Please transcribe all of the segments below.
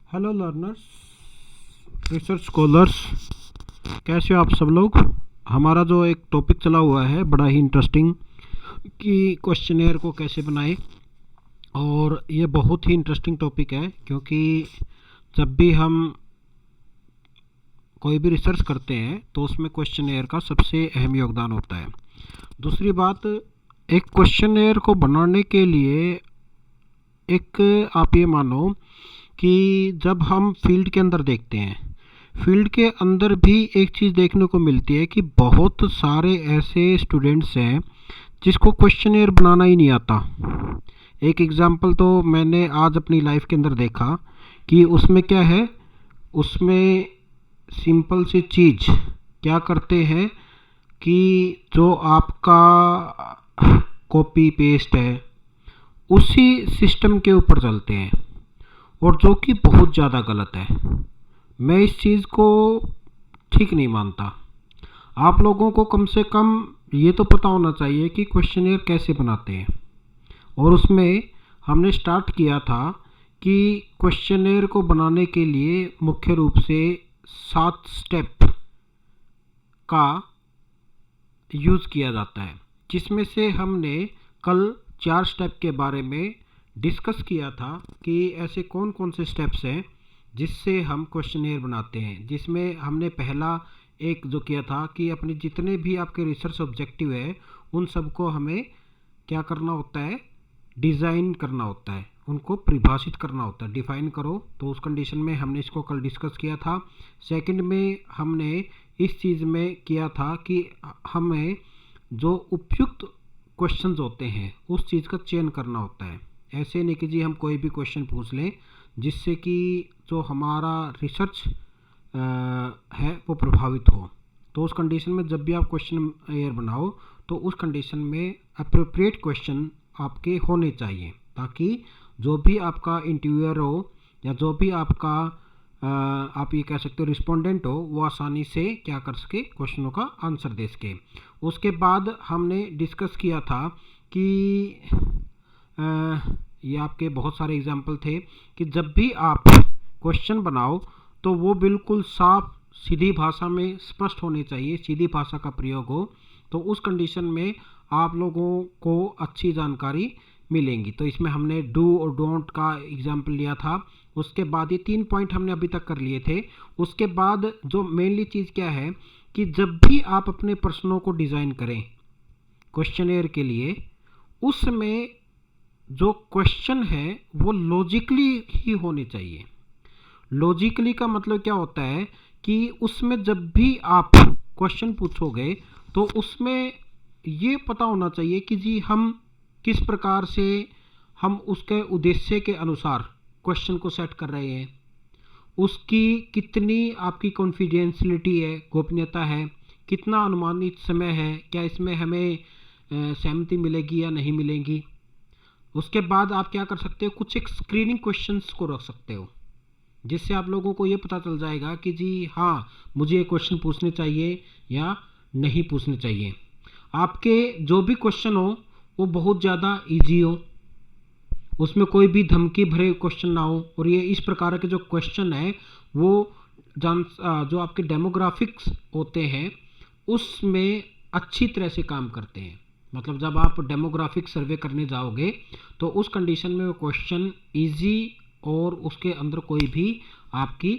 Hello learners, research scholars, कैसे हो आप सब लोग। हमारा जो एक टॉपिक चला हुआ है बड़ा ही इंटरेस्टिंग कि क्वेश्चनेयर को कैसे बनाएं। और ये बहुत ही इंटरेस्टिंग टॉपिक है क्योंकि जब भी हम कोई भी रिसर्च करते हैं तो उसमें क्वेश्चनेयर का सबसे अहम योगदान होता है। दूसरी बात, एक क्वेश्चनेयर को बनाने के लिए एक आप ये मानो कि जब हम फील्ड के अंदर देखते हैं, फील्ड के अंदर भी एक चीज़ देखने को मिलती है कि बहुत सारे ऐसे स्टूडेंट्स हैं जिसको क्वेश्चनेयर बनाना ही नहीं आता। एक एग्जांपल तो मैंने आज अपनी लाइफ के अंदर देखा कि उसमें क्या है, उसमें सिंपल सी चीज़ क्या करते हैं कि जो आपका कॉपी पेस्ट है उसी सिस्टम के ऊपर चलते हैं, और जो कि बहुत ज़्यादा गलत है। मैं इस चीज़ को ठीक नहीं मानता। आप लोगों को कम से कम ये तो पता होना चाहिए कि क्वेश्चनेयर कैसे बनाते हैं। और उसमें हमने स्टार्ट किया था कि क्वेश्चनेयर को बनाने के लिए मुख्य रूप से 7 स्टेप का यूज़ किया जाता है, जिसमें से हमने कल 4 स्टेप के बारे में डिस्कस किया था कि ऐसे कौन कौन से स्टेप्स हैं जिससे हम क्वेश्चनेयर बनाते हैं। जिसमें हमने पहला एक जो किया था कि अपने जितने भी आपके रिसर्च ऑब्जेक्टिव है उन सबको हमें क्या करना होता है, डिज़ाइन करना होता है, उनको परिभाषित करना होता है, डिफाइन करो। तो उस कंडीशन में हमने इसको कल डिस्कस किया था। सेकंड में हमने इस चीज़ में किया था कि हमें जो उपयुक्त क्वेश्चंस होते हैं उस चीज़ का चयन करना होता है। ऐसे नहीं कि जी हम कोई भी क्वेश्चन पूछ लें जिससे कि जो हमारा रिसर्च है वो प्रभावित हो। तो उस कंडीशन में जब भी आप क्वेश्चन एयर बनाओ तो उस कंडीशन में अप्रोप्रिएट क्वेश्चन आपके होने चाहिए, ताकि जो भी आपका इंटरव्यूअर हो या जो भी आपका आप ये कह सकते हो रिस्पोंडेंट हो, वो आसानी से क्या कर सके, क्वेश्चनों का आंसर दे सके। उसके बाद हमने डिस्कस किया था कि ये आपके बहुत सारे एग्जाम्पल थे कि जब भी आप क्वेश्चन बनाओ तो वो बिल्कुल साफ सीधी भाषा में स्पष्ट होनी चाहिए, सीधी भाषा का प्रयोग हो। तो उस कंडीशन में आप लोगों को अच्छी जानकारी मिलेंगी। तो इसमें हमने डू और डोंट का एग्जाम्पल लिया था। उसके बाद ये 3 पॉइंट हमने अभी तक कर लिए थे। उसके बाद जो मेनली चीज़ क्या है कि जब भी आप अपने प्रश्नों को डिज़ाइन करें क्वेश्चनेयर के लिए, उसमें जो क्वेश्चन है वो लॉजिकली ही होने चाहिए। लॉजिकली का मतलब क्या होता है कि उसमें जब भी आप क्वेश्चन पूछोगे तो उसमें ये पता होना चाहिए कि जी हम किस प्रकार से हम उसके उद्देश्य के अनुसार क्वेश्चन को सेट कर रहे हैं, उसकी कितनी आपकी कॉन्फिडेंशियलिटी है, गोपनीयता है, कितना अनुमानित समय है, क्या इसमें हमें सहमति मिलेगी या नहीं मिलेगी। उसके बाद आप क्या कर सकते हो, कुछ एक स्क्रीनिंग क्वेश्चंस को रख सकते हो जिससे आप लोगों को ये पता चल जाएगा कि जी हाँ मुझे ये क्वेश्चन पूछने चाहिए या नहीं पूछने चाहिए। आपके जो भी क्वेश्चन हो वो बहुत ज़्यादा इजी हो, उसमें कोई भी धमकी भरे क्वेश्चन ना हो, और ये इस प्रकार के जो क्वेश्चन है वो जो आपके डेमोग्राफिक्स होते हैं उसमें अच्छी तरह से काम करते हैं। मतलब जब आप डेमोग्राफिक सर्वे करने जाओगे तो उस कंडीशन में वो क्वेश्चन इजी और उसके अंदर कोई भी आपकी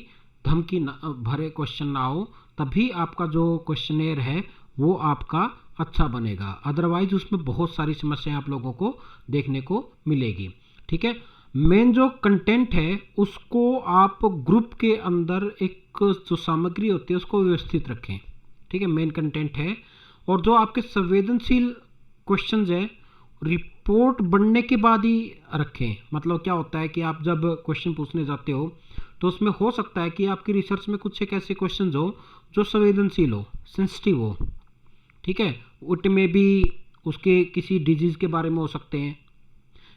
धमकी भरे क्वेश्चन ना हो, तभी आपका जो क्वेश्चनेयर है वो आपका अच्छा बनेगा। अदरवाइज उसमें बहुत सारी समस्याएं आप लोगों को देखने को मिलेगी। ठीक है, मेन जो कंटेंट है उसको आप ग्रुप के अंदर एक जो सामग्री होती है उसको व्यवस्थित रखें। ठीक है, मेन कंटेंट है। और जो आपके संवेदनशील क्वेश्चंस हैं रिपोर्ट बनने के बाद ही रखें। मतलब क्या होता है कि आप जब क्वेश्चन पूछने जाते हो तो उसमें हो सकता है कि आपकी रिसर्च में कुछ एक ऐसे क्वेश्चंस हो जो संवेदनशील हो, सेंसिटिव हो। ठीक है, उट में भी उसके किसी डिजीज़ के बारे में हो सकते हैं,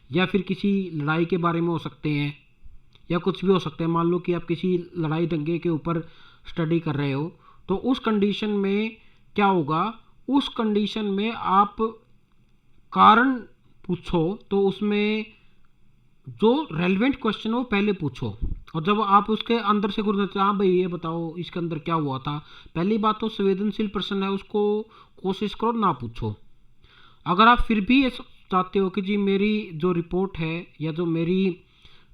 या फिर किसी लड़ाई के बारे में हो सकते हैं, या कुछ भी हो सकते हैं। मान लो कि आप किसी लड़ाई दंगे के ऊपर स्टडी कर रहे हो, तो उस कंडीशन में क्या होगा, उस कंडीशन में आप कारण पूछो तो उसमें जो रेलेवेंट क्वेश्चन हो पहले पूछो। और जब आप उसके अंदर से गुजरते हैं, हाँ भाई ये बताओ इसके अंदर क्या हुआ था, पहली बात तो संवेदनशील पर्सन है उसको कोशिश करो ना पूछो। अगर आप फिर भी ये चाहते हो कि जी मेरी जो रिपोर्ट है या जो मेरी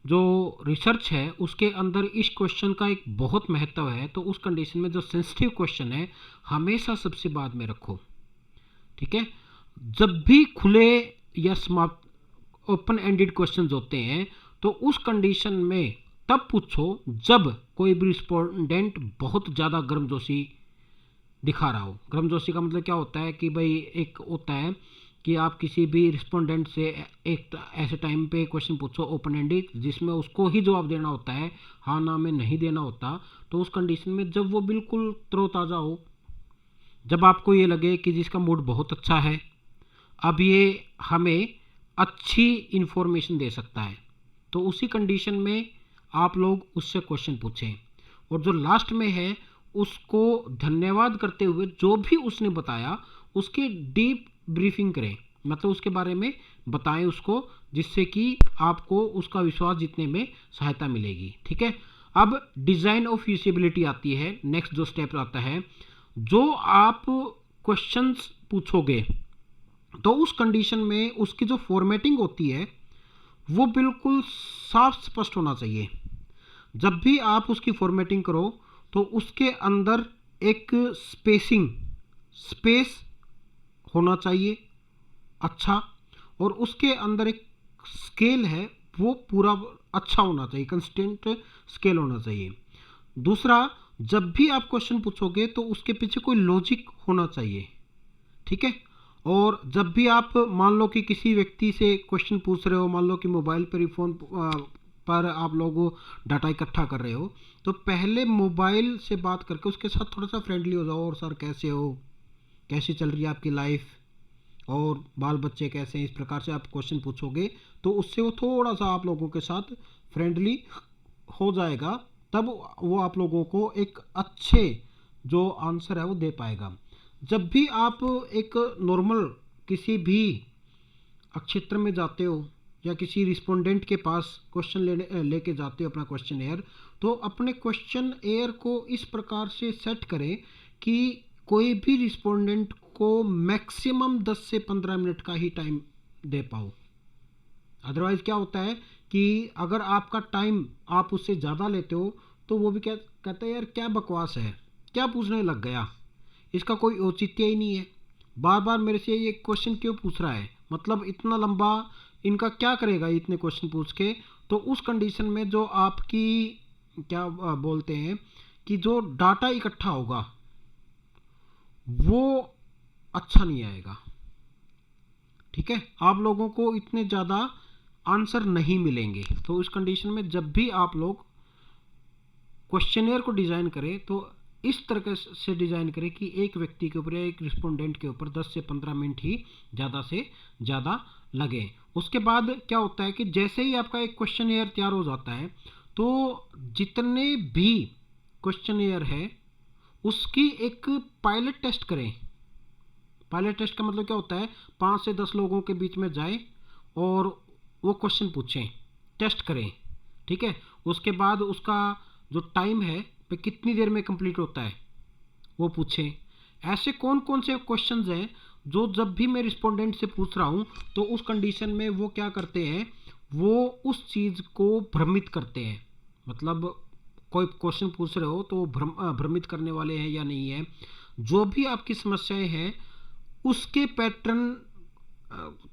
जो रिसर्च है उसके अंदर इस क्वेश्चन का एक बहुत महत्व है, तो उस कंडीशन में जो सेंसिटिव क्वेश्चन है हमेशा सबसे बाद में रखो। ठीक है, जब भी खुले या समाप्त ओपन एंडेड क्वेश्चंस होते हैं तो उस कंडीशन में तब पूछो जब कोई भी रिस्पोंडेंट बहुत ज़्यादा गर्मजोशी दिखा रहा हो। गर्मजोशी का मतलब क्या होता है कि भाई एक होता है कि आप किसी भी रिस्पोंडेंट से एक ऐसे टाइम पे क्वेश्चन पूछो ओपन एंडेड जिसमें उसको ही जवाब देना होता है, हाँ ना में नहीं देना होता। तो उस कंडीशन में जब वो बिल्कुल तरोताज़ा हो, जब आपको ये लगे कि जिसका मूड बहुत अच्छा है, अब ये हमें अच्छी इन्फॉर्मेशन दे सकता है, तो उसी कंडीशन में आप लोग उससे क्वेश्चन पूछें। और जो लास्ट में है उसको धन्यवाद करते हुए जो भी उसने बताया उसकी डीप ब्रीफिंग करें, मतलब उसके बारे में बताएं उसको, जिससे कि आपको उसका विश्वास जीतने में सहायता मिलेगी। ठीक है, अब डिज़ाइन ऑफ यूजेबिलिटी आती है, नेक्स्ट जो स्टेप आता है। जो आप क्वेश्चंस पूछोगे तो उस कंडीशन में उसकी जो फॉर्मेटिंग होती है वो बिल्कुल साफ स्पष्ट होना चाहिए। जब भी आप उसकी फॉर्मेटिंग करो तो उसके अंदर एक स्पेस होना चाहिए अच्छा, और उसके अंदर एक स्केल है वो पूरा अच्छा होना चाहिए, कंसिस्टेंट स्केल होना चाहिए। दूसरा, जब भी आप क्वेश्चन पूछोगे तो उसके पीछे कोई लॉजिक होना चाहिए। ठीक है, और जब भी आप मान लो कि किसी व्यक्ति से क्वेश्चन पूछ रहे हो, मान लो कि मोबाइल पर ही फ़ोन पर आप लोग डाटा इकट्ठा कर रहे हो, तो पहले मोबाइल से बात करके उसके साथ थोड़ा सा फ्रेंडली हो जाओ, और सर कैसे हो, कैसी चल रही है आपकी लाइफ, और बाल बच्चे कैसे हैं, इस प्रकार से आप क्वेश्चन पूछोगे तो उससे वो थोड़ा सा आप लोगों के साथ फ्रेंडली हो जाएगा, तब वो आप लोगों को एक अच्छे जो आंसर है वो दे पाएगा। जब भी आप एक नॉर्मल किसी भी क्षेत्र में जाते हो या किसी रिस्पोंडेंट के पास क्वेश्चन लेके जाते हो अपना क्वेश्चन एयर, तो अपने क्वेश्चन एयर को इस प्रकार से सेट करें कि कोई भी रिस्पोंडेंट को मैक्सिमम 10 से 15 मिनट का ही टाइम दे पाओ। अदरवाइज क्या होता है कि अगर आपका टाइम आप उससे ज़्यादा लेते हो तो वो भी क्या कहता है, यार क्या बकवास है, क्या पूछने लग गया, इसका कोई औचित्य ही नहीं है, बार बार मेरे से ये क्वेश्चन क्यों पूछ रहा है, मतलब इतना लंबा इनका क्या करेगा इतने क्वेश्चन पूछ के। तो उस कंडीशन में जो आपकी क्या बोलते हैं कि जो डाटा इकट्ठा होगा वो अच्छा नहीं आएगा। ठीक है, आप लोगों को इतने ज़्यादा आंसर नहीं मिलेंगे। तो इस कंडीशन में जब भी आप लोग क्वेश्चनियर को डिज़ाइन करें तो इस तरह से डिज़ाइन करें कि एक व्यक्ति के ऊपर या एक रिस्पोंडेंट के ऊपर 10 से 15 मिनट ही ज़्यादा से ज़्यादा लगे। उसके बाद क्या होता है कि जैसे ही आपका एक क्वेश्चनियर तैयार हो जाता है तो जितने भी क्वेश्चनियर है उसकी एक पायलट टेस्ट करें। पायलट टेस्ट का मतलब क्या होता है, 5 से 10 लोगों के बीच में जाएं और वो क्वेश्चन पूछें, टेस्ट करें। ठीक है, उसके बाद उसका जो टाइम है पे कितनी देर में कंप्लीट होता है वो पूछें। ऐसे कौन कौन से क्वेश्चंस हैं जो जब भी मैं रिस्पोंडेंट से पूछ रहा हूँ तो उस कंडीशन में वो क्या करते हैं, वो उस चीज़ को भ्रमित करते हैं। मतलब कोई क्वेश्चन पूछ रहे हो तो भ्रमित करने वाले हैं या नहीं है। जो भी आपकी समस्याएं हैं उसके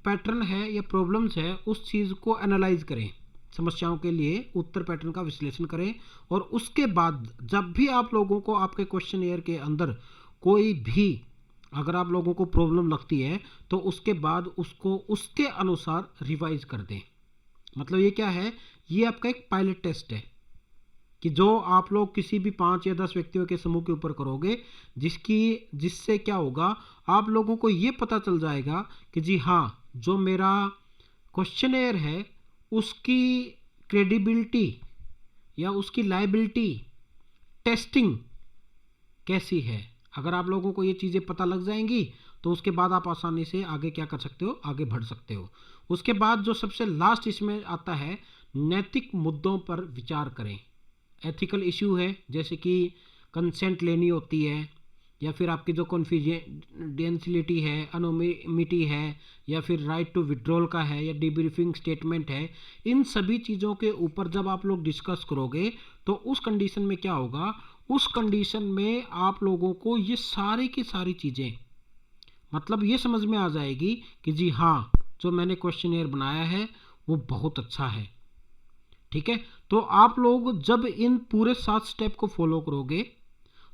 पैटर्न है या प्रॉब्लम्स है उस चीज़ को एनालाइज करें, समस्याओं के लिए उत्तर पैटर्न का विश्लेषण करें। और उसके बाद जब भी आप लोगों को आपके क्वेश्चन एयर के अंदर कोई भी अगर आप लोगों को प्रॉब्लम लगती है तो उसके बाद उसको उसके अनुसार रिवाइज कर दें। मतलब ये क्या है, ये आपका एक पायलट टेस्ट है कि जो आप लोग किसी भी 5 या 10 व्यक्तियों के समूह के ऊपर करोगे, जिससे क्या होगा, आप लोगों को ये पता चल जाएगा कि जी हाँ जो मेरा क्वेश्चनेयर है उसकी क्रेडिबिलिटी या उसकी लायबिलिटी टेस्टिंग कैसी है। अगर आप लोगों को ये चीज़ें पता लग जाएंगी तो उसके बाद आप आसानी से आगे क्या कर सकते हो, आगे बढ़ सकते हो। उसके बाद जो सबसे लास्ट इसमें आता है, नैतिक मुद्दों पर विचार करें। एथिकल इशू है, जैसे कि कंसेंट लेनी होती है, या फिर आपकी जो कॉन्फिडेंशियलिटी है, अनोनिमिटी है, या फिर राइट टू विड्रॉल का है, या डिब्रीफिंग स्टेटमेंट है, इन सभी चीज़ों के ऊपर जब आप लोग डिस्कस करोगे तो उस कंडीशन में क्या होगा, उस कंडीशन में आप लोगों को ये सारी की सारी चीज़ें मतलब ये समझ में आ जाएगी कि जी हाँ, जो मैंने क्वेश्चनेयर बनाया है वो बहुत अच्छा है। ठीक है, तो आप लोग जब इन पूरे 7 स्टेप को फॉलो करोगे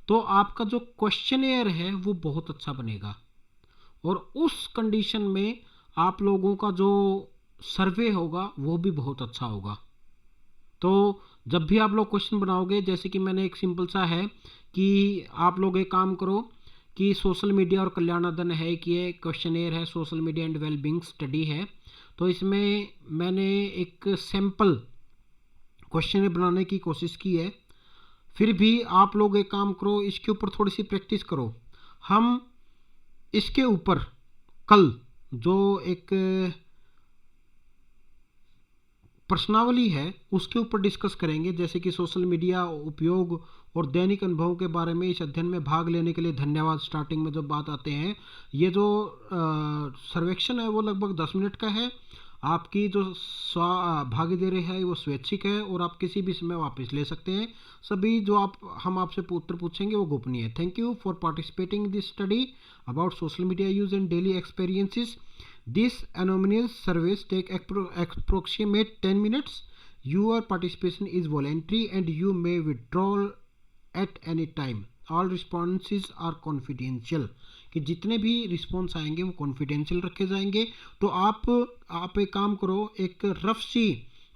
तो आपका जो क्वेश्चनेयर है वो बहुत अच्छा बनेगा, और उस कंडीशन में आप लोगों का जो सर्वे होगा वो भी बहुत अच्छा होगा। तो जब भी आप लोग क्वेश्चन बनाओगे, जैसे कि मैंने एक सिंपल सा है कि आप लोग एक काम करो कि सोशल मीडिया और कल्याणाधन है कि ये क्वेश्चनेयर है, social media and wellbeing study है, तो इसमें मैंने एक सैम्पल क्वेश्चन बनाने की कोशिश की है। फिर भी आप लोग एक काम करो, इसके ऊपर थोड़ी सी प्रैक्टिस करो। हम इसके ऊपर कल जो एक प्रश्नावली है उसके ऊपर डिस्कस करेंगे, जैसे कि सोशल मीडिया उपयोग और दैनिक अनुभवों के बारे में। इस अध्ययन में भाग लेने के लिए धन्यवाद। स्टार्टिंग में जब बात आते हैं, ये जो सर्वेक्षण है वो लगभग 10 मिनट का है। आपकी जो भागीदारी है वो स्वैच्छिक है और आप किसी भी समय वापस ले सकते हैं। सभी जो हम आपसे उत्तर पूछेंगे वो गोपनीय है। Thank you for participating in this study about social media use and daily experiences. These anonymous surveys take approximate 10 minutes. Your participation is voluntary and you may withdraw at any time. All responses are confidential. कि जितने भी response आएंगे वो confidential रखे जाएंगे। तो आप एक काम करो, एक रफ सी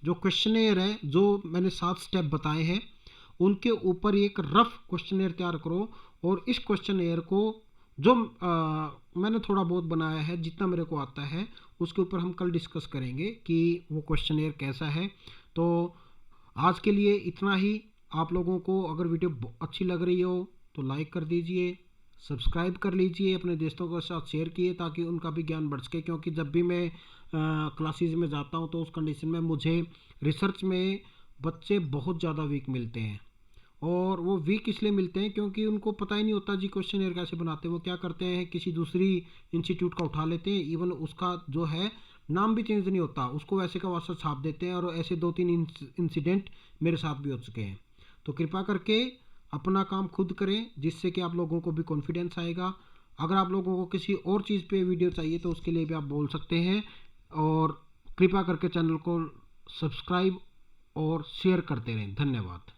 जो क्वेश्चनेयर है, जो मैंने 7 स्टेप बताए हैं उनके ऊपर एक रफ क्वेश्चनेयर तैयार करो, और इस क्वेश्चनेयर को जो मैंने थोड़ा बहुत बनाया है, जितना मेरे को आता है उसके ऊपर हम कल डिस्कस करेंगे कि वो क्वेश्चनेयर कैसा है। तो आज के लिए इतना ही। आप लोगों को अगर वीडियो अच्छी लग रही हो तो लाइक कर दीजिए, सब्सक्राइब कर लीजिए, अपने दोस्तों के साथ शेयर कीजिए ताकि उनका भी ज्ञान बढ़ सके। क्योंकि जब भी मैं क्लासेस में जाता हूँ तो उस कंडीशन में मुझे रिसर्च में बच्चे बहुत ज़्यादा वीक मिलते हैं, और वो वीक इसलिए मिलते हैं क्योंकि उनको पता ही नहीं होता जी क्वेश्चनेयर कैसे बनाते हैं। वो क्या करते हैं, किसी दूसरी इंस्टीट्यूट का उठा लेते हैं, इवन उसका जो है नाम भी चेंज नहीं होता, उसको वैसे का वैसा छाप देते हैं, और ऐसे 2-3 इंसिडेंट मेरे साथ भी हो चुके हैं। तो कृपया करके अपना काम खुद करें, जिससे कि आप लोगों को भी कॉन्फिडेंस आएगा। अगर आप लोगों को किसी और चीज़ पे वीडियो चाहिए तो उसके लिए भी आप बोल सकते हैं, और कृपया करके चैनल को सब्सक्राइब और शेयर करते रहें। धन्यवाद।